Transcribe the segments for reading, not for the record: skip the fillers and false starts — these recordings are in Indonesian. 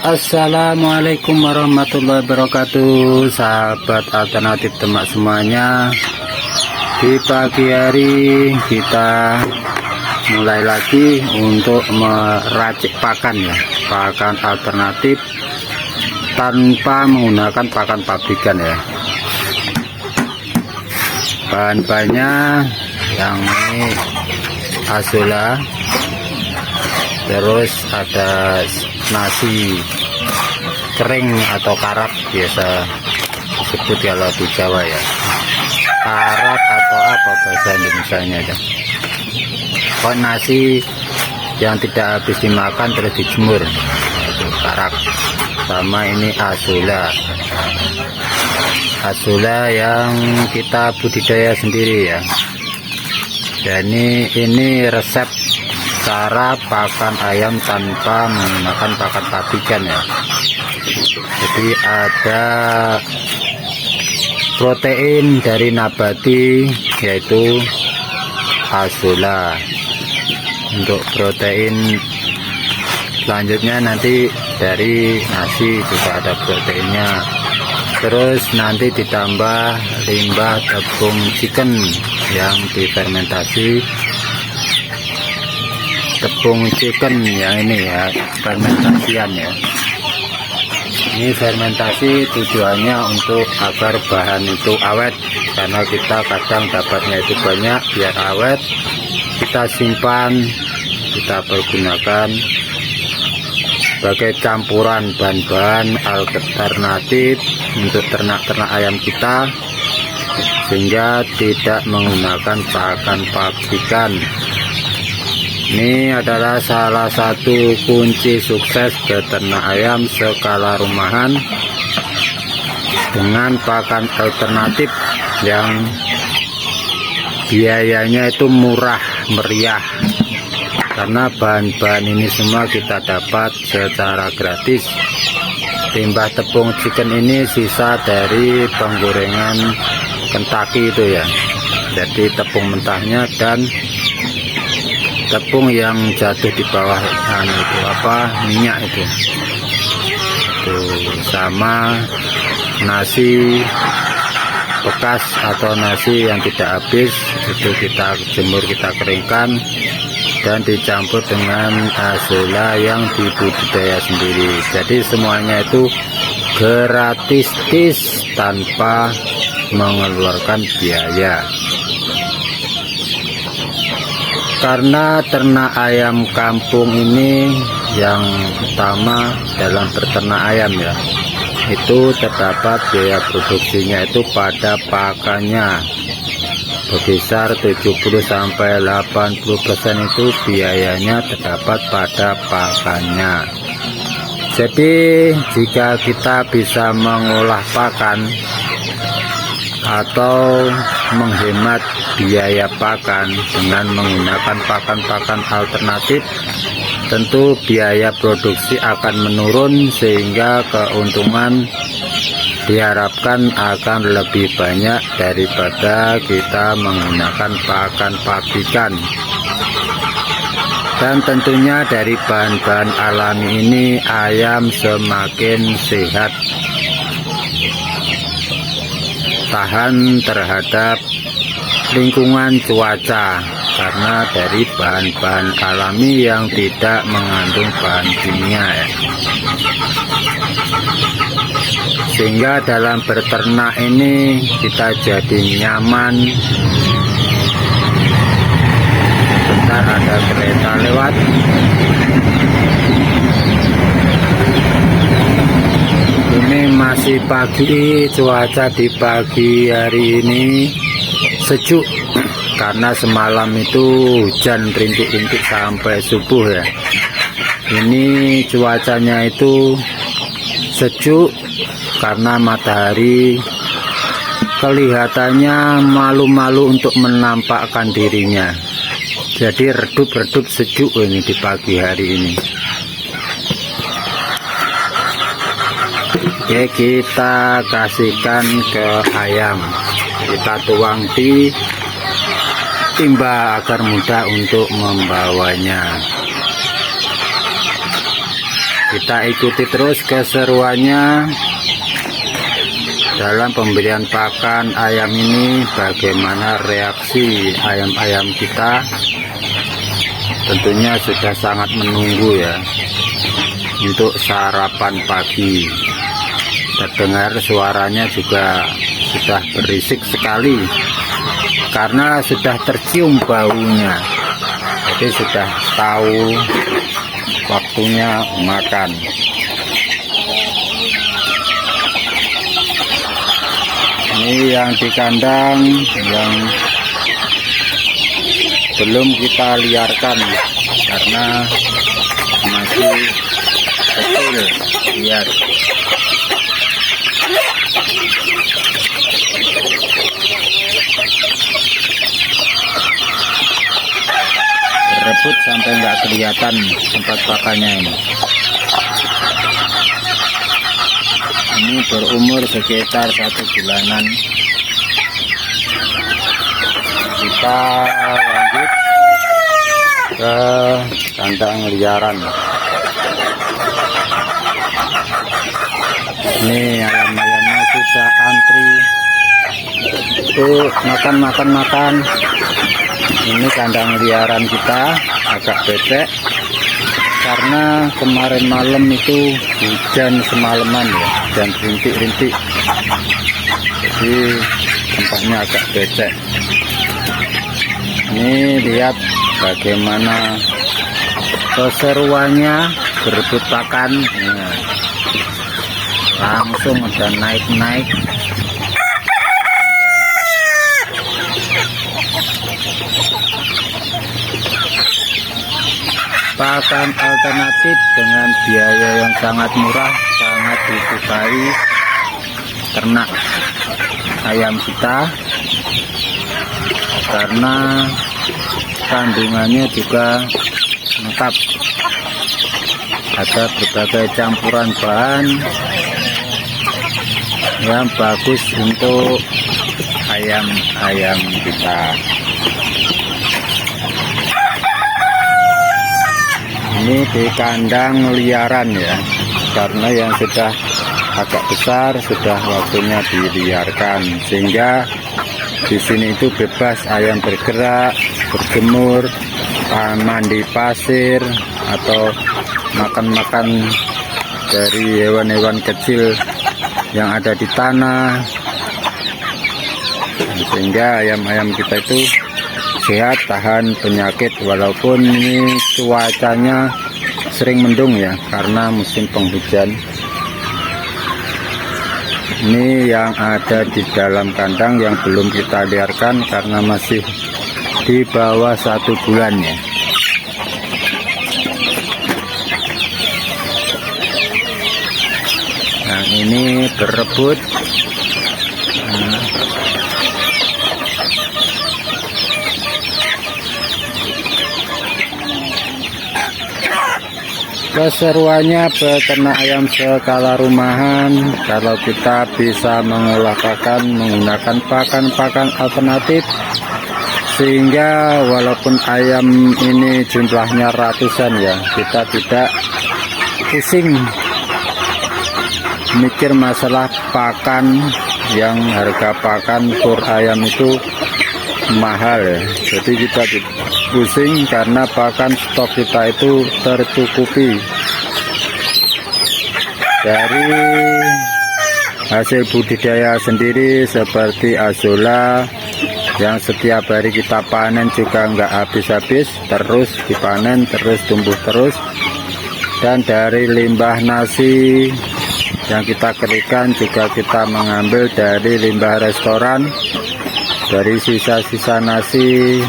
Assalamualaikum warahmatullahi wabarakatuh, sahabat alternatif ternak semuanya. Di pagi hari kita mulai lagi untuk meracik pakan ya, pakan alternatif tanpa menggunakan pakan pabrikan ya. Bahan-bahannya yang ini Azula, terus ada nasi kering atau karap biasa disebut kalau di Jawa ya, karap atau apa bahasa Indonesianya ya. Oh, nasi yang tidak habis dimakan terus dijemur itu karap. Sama ini Azula yang kita budidaya sendiri ya. Dan ini resep cara pakan ayam tanpa menggunakan pakan pabrikan ya. Jadi ada protein dari nabati yaitu Azula. Untuk protein selanjutnya nanti dari nasi juga ada proteinnya. Terus nanti ditambah limbah tepung chicken yang difermentasi. Tepung chicken yang ini ya, fermentasian ya. Ini fermentasi tujuannya untuk agar bahan itu awet, karena kita kadang dapatnya itu banyak. Biar awet kita simpan, kita pergunakan sebagai campuran bahan-bahan alternatif untuk ternak-ternak ayam kita, sehingga tidak menggunakan pakan pabrikan. Ini adalah salah satu kunci sukses beternak ayam skala rumahan dengan pakan alternatif yang biayanya itu murah meriah, karena bahan-bahan ini semua kita dapat secara gratis. Limbah tepung chicken ini sisa dari penggorengan Kentucky itu ya, jadi tepung mentahnya dan tepung yang jatuh di bawah itu minyak itu sama nasi bekas atau nasi yang tidak habis itu kita jemur, kita keringkan dan dicampur dengan Azula yang dibudidaya sendiri. Jadi semuanya itu gratis tanpa mengeluarkan biaya. Karena ternak ayam kampung ini yang utama dalam beternak ayam ya, itu terdapat biaya produksinya itu pada pakannya berkisar 70-80% itu biayanya terdapat pada pakannya. Jadi jika kita bisa mengolah pakan atau menghemat biaya pakan dengan menggunakan pakan-pakan alternatif, tentu biaya produksi akan menurun sehingga keuntungan diharapkan akan lebih banyak daripada kita menggunakan pakan pabrikan. Dan tentunya dari bahan-bahan alami ini ayam semakin sehat, tahan terhadap lingkungan cuaca karena dari bahan-bahan alami yang tidak mengandung bahan kimia ya. Sehingga dalam beternak ini kita jadi nyaman. Bentar ada kereta lewat. Ini masih pagi, cuaca di pagi hari ini sejuk karena semalam itu hujan rintik-rintik sampai subuh ya. Ini cuacanya itu sejuk karena matahari kelihatannya malu-malu untuk menampakkan dirinya. Jadi redup-redup sejuk ini di pagi hari ini. Oke, kita kasihkan ke ayam, kita tuang di timba agar mudah untuk membawanya. Kita ikuti terus keseruannya dalam pemberian pakan ayam ini, bagaimana reaksi ayam-ayam kita. Tentunya sudah sangat menunggu ya untuk sarapan pagi. Terdengar suaranya juga sudah berisik sekali karena sudah tercium baunya, jadi sudah tahu waktunya makan. Ini yang di kandang yang belum kita liarkan karena masih kecil. Lihat, berebut sampai nggak kelihatan tempat pakannya ini. Ini berumur sekitar 1 bulanan. Kita lanjut ke kandang liaran. Ini ayam-ayamnya sudah antri tuh makan. Ini kandang liaran kita agak becek karena kemarin malam itu hujan semalaman ya, dan rintik-rintik, jadi tempatnya agak becek. Ini lihat bagaimana keseruannya berebut pakan. Nah, langsung udah naik-naik. Pakan alternatif dengan biaya yang sangat murah, sangat disukai ternak ayam kita karena kandungannya juga lengkap. Ada berbagai campuran bahan yang bagus untuk ayam-ayam kita. Ini di kandang liaran ya, karena yang sudah agak besar sudah waktunya diliarkan, sehingga di sini itu bebas ayam bergerak, berjemur, mandi pasir atau makan-makan dari hewan-hewan kecil yang ada di tanah, sehingga ayam-ayam kita itu sehat, tahan penyakit, walaupun ini cuacanya sering mendung ya karena musim penghujan. Ini yang ada di dalam kandang yang belum kita liarkan karena masih di bawah 1 bulan ya. Nah, ini berebut. Keseruannya beternak ayam skala rumahan kalau kita bisa mengolah pakan menggunakan pakan alternatif, sehingga walaupun ayam ini jumlahnya ratusan ya, kita tidak pusing mikir masalah pakan, yang harga pakan per ayam itu mahal ya. Jadi kita pusing karena pakan stok kita itu tercukupi dari hasil budidaya sendiri seperti Azolla yang setiap hari kita panen juga nggak habis-habis, terus dipanen, terus tumbuh terus. Dan dari limbah nasi yang kita keringkan juga kita mengambil dari limbah restoran, dari sisa-sisa nasi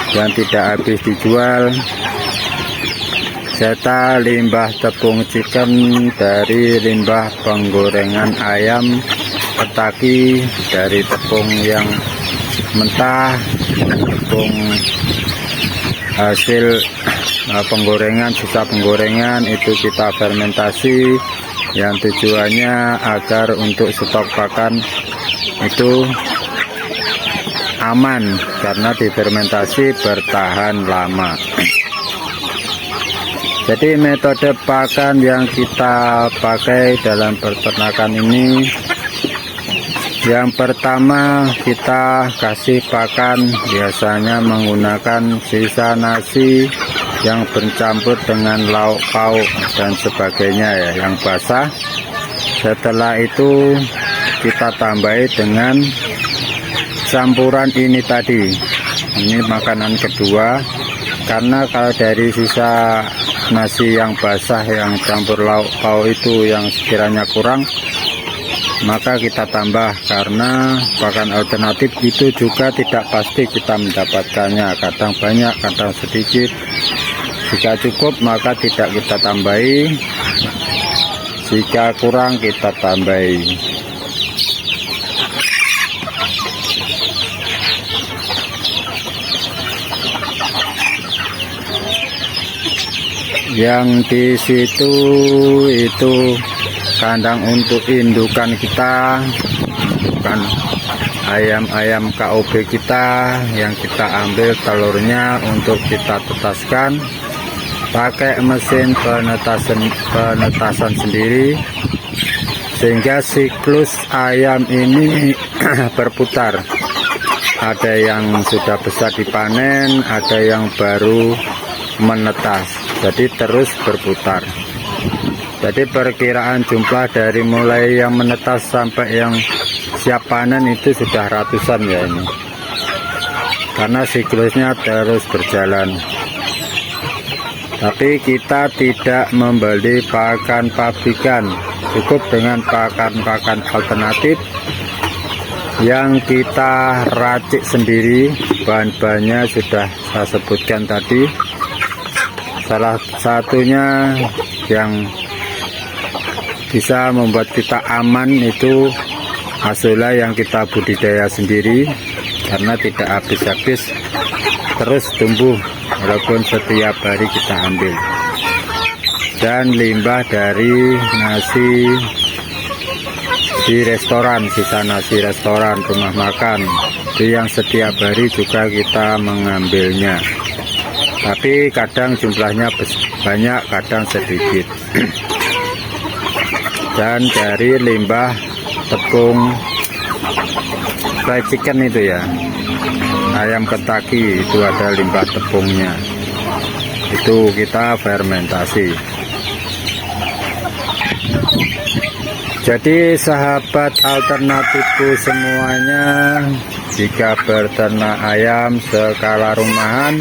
yang tidak habis dijual, serta limbah tepung chicken dari limbah penggorengan ayam petaki, dari tepung yang mentah, tepung hasil penggorengan, sisa penggorengan itu kita fermentasi, yang tujuannya agar untuk stok pakan itu aman karena difermentasi bertahan lama. Jadi metode pakan yang kita pakai dalam peternakan ini, yang pertama kita kasih pakan biasanya menggunakan sisa nasi yang bercampur dengan lauk pauk dan sebagainya ya, yang basah. Setelah itu kita tambahi dengan campuran ini tadi. Ini makanan kedua, karena kalau dari sisa nasi yang basah yang campur lauk pauk itu yang sekiranya kurang, maka kita tambah, karena pakan alternatif itu juga tidak pasti kita mendapatkannya, kadang banyak kadang sedikit. Jika cukup maka tidak kita tambahi, jika kurang kita tambahi. Yang di situ itu kandang untuk indukan kita, bukan ayam-ayam KOB kita yang kita ambil telurnya untuk kita tetaskan pakai mesin penetasan sendiri, sehingga siklus ayam ini berputar. Ada yang sudah besar dipanen, ada yang baru menetas, jadi terus berputar. Jadi perkiraan jumlah dari mulai yang menetas sampai yang siap panen itu sudah ratusan ya ini, karena siklusnya terus berjalan. Tapi kita tidak membeli pakan pabrikan, cukup dengan pakan-pakan alternatif yang kita racik sendiri. Bahan-bahannya sudah saya sebutkan tadi. Salah satunya yang bisa membuat kita aman itu hasilnya yang kita budidaya sendiri, karena tidak habis-habis, terus tumbuh walaupun setiap hari kita ambil. Dan limbah dari nasi di restoran, sisa nasi restoran, rumah makan, itu yang setiap hari juga kita mengambilnya. Tapi kadang jumlahnya banyak, kadang sedikit. Dan dari limbah tepung fried chicken itu ya, ayam Kentucky, itu ada limbah tepungnya, itu kita fermentasi. Jadi sahabat alternatifku semuanya, jika berternak ayam skala rumahan,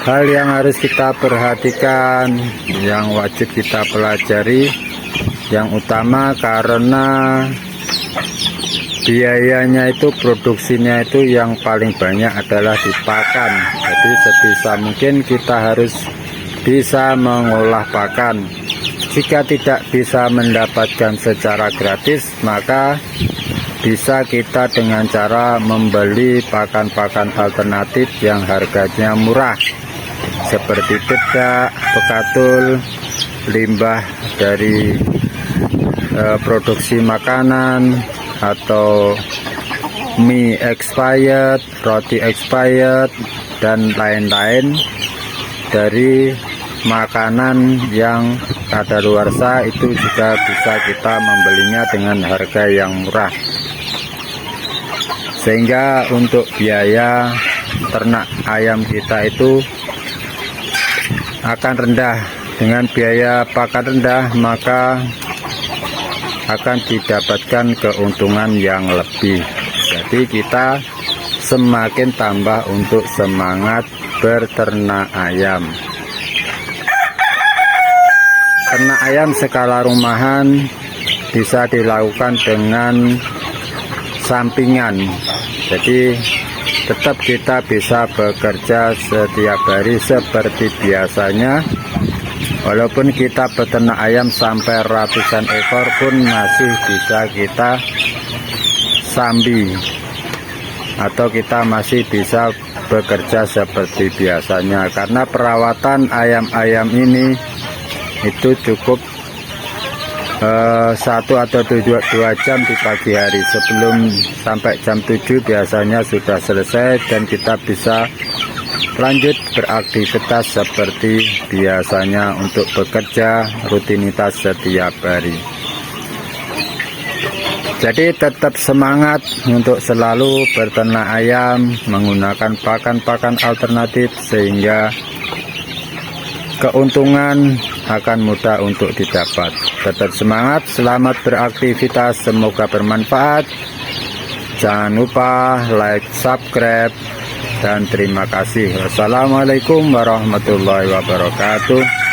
hal yang harus kita perhatikan, yang wajib kita pelajari, yang utama karena biayanya itu, produksinya itu yang paling banyak adalah di pakan. Jadi sebisa mungkin kita harus bisa mengolah pakan. Jika tidak bisa mendapatkan secara gratis, maka bisa kita dengan cara membeli pakan-pakan alternatif yang harganya murah, seperti dedak, bekatul, limbah dari produksi makanan, atau mie expired, roti expired, dan lain-lain dari makanan yang kadaluarsa. Itu juga bisa kita membelinya dengan harga yang murah, sehingga untuk biaya ternak ayam kita itu akan rendah. Dengan biaya pakan rendah, maka akan didapatkan keuntungan yang lebih. Jadi kita semakin tambah untuk semangat berternak ayam. Ternak ayam skala rumahan bisa dilakukan dengan sampingan. Jadi tetap kita bisa bekerja setiap hari seperti biasanya. Walaupun kita beternak ayam sampai ratusan ekor pun masih bisa kita sambi, atau kita masih bisa bekerja seperti biasanya, karena perawatan ayam-ayam ini itu cukup 1 atau 2 jam di pagi hari. Sebelum sampai jam 7 biasanya sudah selesai, dan kita bisa lanjut beraktivitas seperti biasanya untuk bekerja rutinitas setiap hari. Jadi tetap semangat untuk selalu berternak ayam menggunakan pakan-pakan alternatif sehingga keuntungan akan mudah untuk didapat. Tetap semangat, selamat beraktivitas, semoga bermanfaat. Jangan lupa like, subscribe, dan terima kasih. Wassalamualaikum warahmatullahi wabarakatuh.